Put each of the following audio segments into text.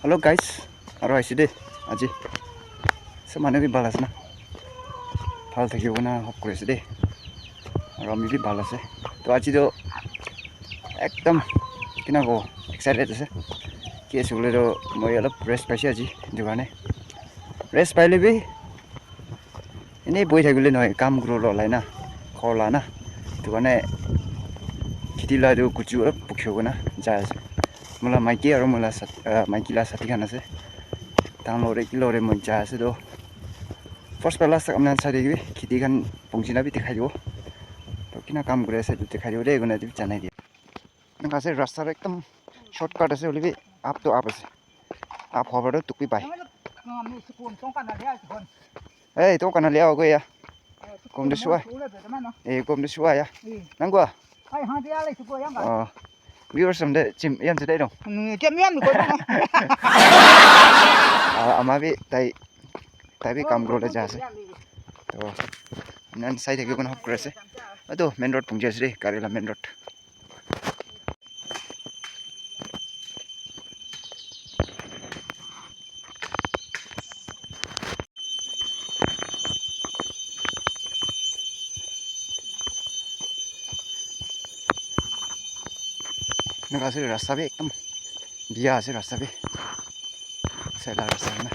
Hello guys, আরো আইছি দে আজি সমানে বি ভালো আছে না ভাল থাকিব না হপ করেছে দে আর আমি বি ভালো আছে তো আজি তো একদম কিনা গো এক্সাইটেড আছে কি আছে বলে তো মই অলপ রেস্ট পাইছি আজি দোকানে রেস্ট পাইলে বি এনেই বই থাকিলে নহয় কাম কৰিব ললাই না খলা না দোকানে খেতি লাইটো কুচু অলপ পুখিব না যায় আছে মোলা মাইকি আৰু মোলা মাইকিলা সাথী খান আছে তাংলরে কিলরে মই যায় আছে তো ফার্স্ট পেলাস আমনা সাইডে খেতি খান পংচিনা বি দেখাই দিব তো কিনা কাম করে আছে তো দেখাই দিব দে গুনা দি জানাই দিয়ে নাকাছে রাস্তার একদম শর্টকাট আছে বলিবি আপ তো আপ আছে আপ হবারও টুকি পাই এই তো কানা লিয়াও গয়া কম দে সুয়া এই কম দে সুয়া ya nangwa ai ha dia lai su ko yang ga viewers som de chim yam se dai dong kem yam ko ama bi tai bi kam gro le ja se to nan sai de gon hop kore se ado main road pung jas re karela main road नगासे रास्ता भी एकदम बिया से रास्ता भी सैला रास्ता है ना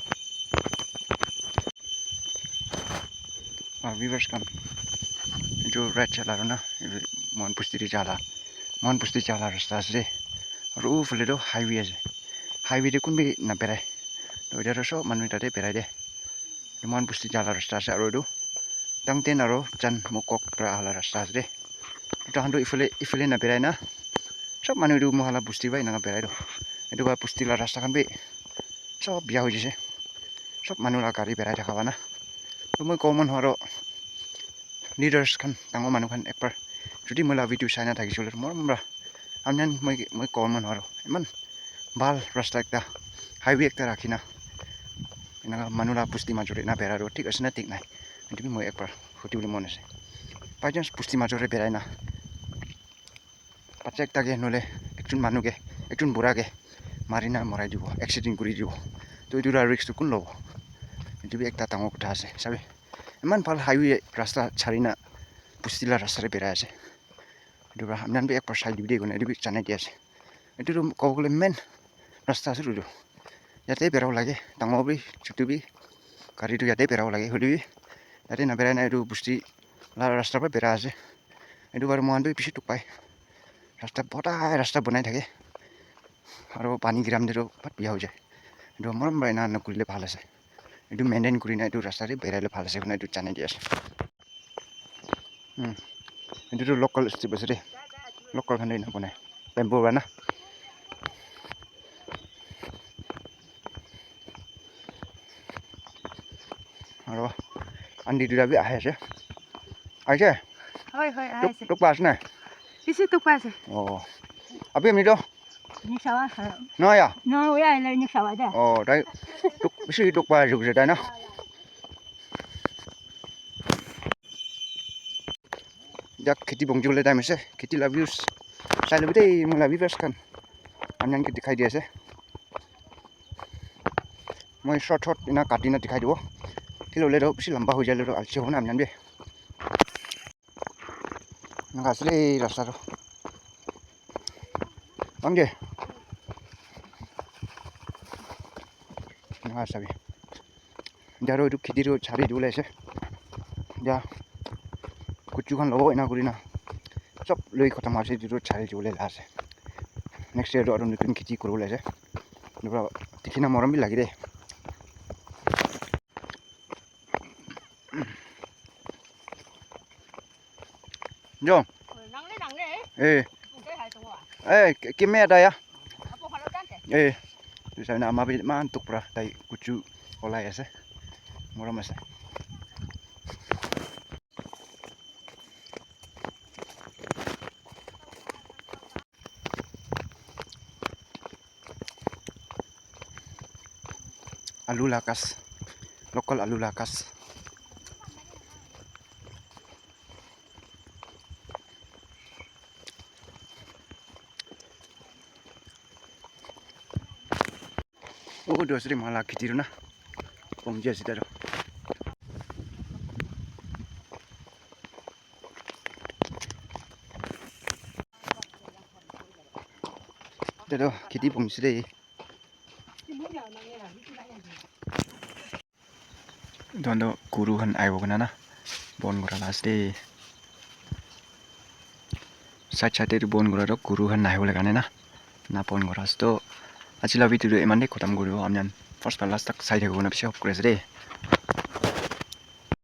और व्यूअर्स का जो रेड चला रहा ना मोहनपुस्ती चला रास्ता से और वो फले तो हाईवे दे कुन भी ना पेराय तो इधर सो मन में ताते पेराय दे मोहनपुस्ती चला रास्ता से और दो तंगतेन और चन मुकोक प्रा हला रास्ता से तो हम तो इफले ना पेराय ना सब मानु दु मोहाला पुस्ति बाय ना बेराय दो एदो बा पुस्तिला रास्ता खान बे सब बिया हो जसे सब मानुला गाड़ी बेराय थाखाबा ना तो মই कमन हरो लीडर्स खान तांगो मानु खान एकबार जुदि मोला भिडियो साइना थाकिसुले मरमरा आमनान মই कमन हरो इमान बाल रास्ता एकटा हाईवे एकटा राखिना इना मानुला पुस्ति माजरे ना बेराय दो ठीक আছে ना ठीक নাই কিন্তু মই একবাर হটিবলে মন আছে বাই চান্স পুস্তি মাজরে বেরায় না বাচ্চা একটাকে নলে একজন মানুকে একজন বুড়াকে মারি না মরাই দিব অ্যাক্সিডেন্ট কৰি দিব তো এটুৰা ৰিস্ক কোন লব এটু একটা ডাঙৰ কথা আছে সাবে ইমান ভাল হাইৱে ৰাস্তা ছাৰি না পুস্তিলা ৰাস্তাৰে বেৰাই আছে এটুৰা আমনান বি একবাৰ চাই দিবি দেই এটু জানাই দি আছে এটু কবলে মেন ৰাস্তা আছে ৰুলো ইয়াতে বেৰাও লাগে ডাঙৰ বি ছুটু বি গাড়ীটো ইয়াতে বেৰাও লাগে হলিবি ইয়াতে না বেৰাই না এটু পুস্তি ৰাস্তাৰ পৰা বেৰা আছে এটু বাৰ মহান বি পিছে টুপাই रास्ता बड़ा रास्ता बनाई থাকে আৰু পানী গ্ৰাম দিৰো বাট বিয়া হৈ যায় এটো মৰম বাইনা নকৰিলে ভাল আছে এটো মেইনটেইন কৰি না এটো ৰাস্তাৰে বেৰাইলে ভাল আছে কোনে এটো জানাই দি আছে এটো লোকাল ষ্ট্ৰীট আছে দে লোকাল খানে না বনাই বেম্বো বানা আৰু আন্দি দুটা বি আহে আছে আইছে হয় হয় আইছে তো পাছ না Isi tu pasa. Oh. Abi mi do? Ni sawa. No ya. No ya la ni sawa da. Oh, dai. Tuk isi tuk pa juk se dai na. Jak kheti bongju le time se. Kheti la views. Sai le bidei mula views kan. Anyan ke dikhai di ase. Moi short ina kati na dikhai dibo. Kilo le do bisi lamba ho jai le do alche hona amnan be. Ngasle rasta ro angge na sabi jaro etu khiti ro chari dule ase ja kuchu khan lobo ina kurina sob loi khatam ase ro chari dule la ase next year ro nutun khiti korule ase dura tikhina moram bi lagi de jo kimé đây á tu sai na ma bi man tuk pra tai kuchu olai ase moram ase alu lakas lokal alu lakas Oh, do sri mala kitiru na. Pong je sita do. Dado kiti pong sri. Dondo guruhan aiwo kana na. Bon gura last day. Side bon gura do guruhan aiwo lagane na. Na bon gura sto. Achila video eman de kotam guru amyan. First last tak side ko na bisho kure sri.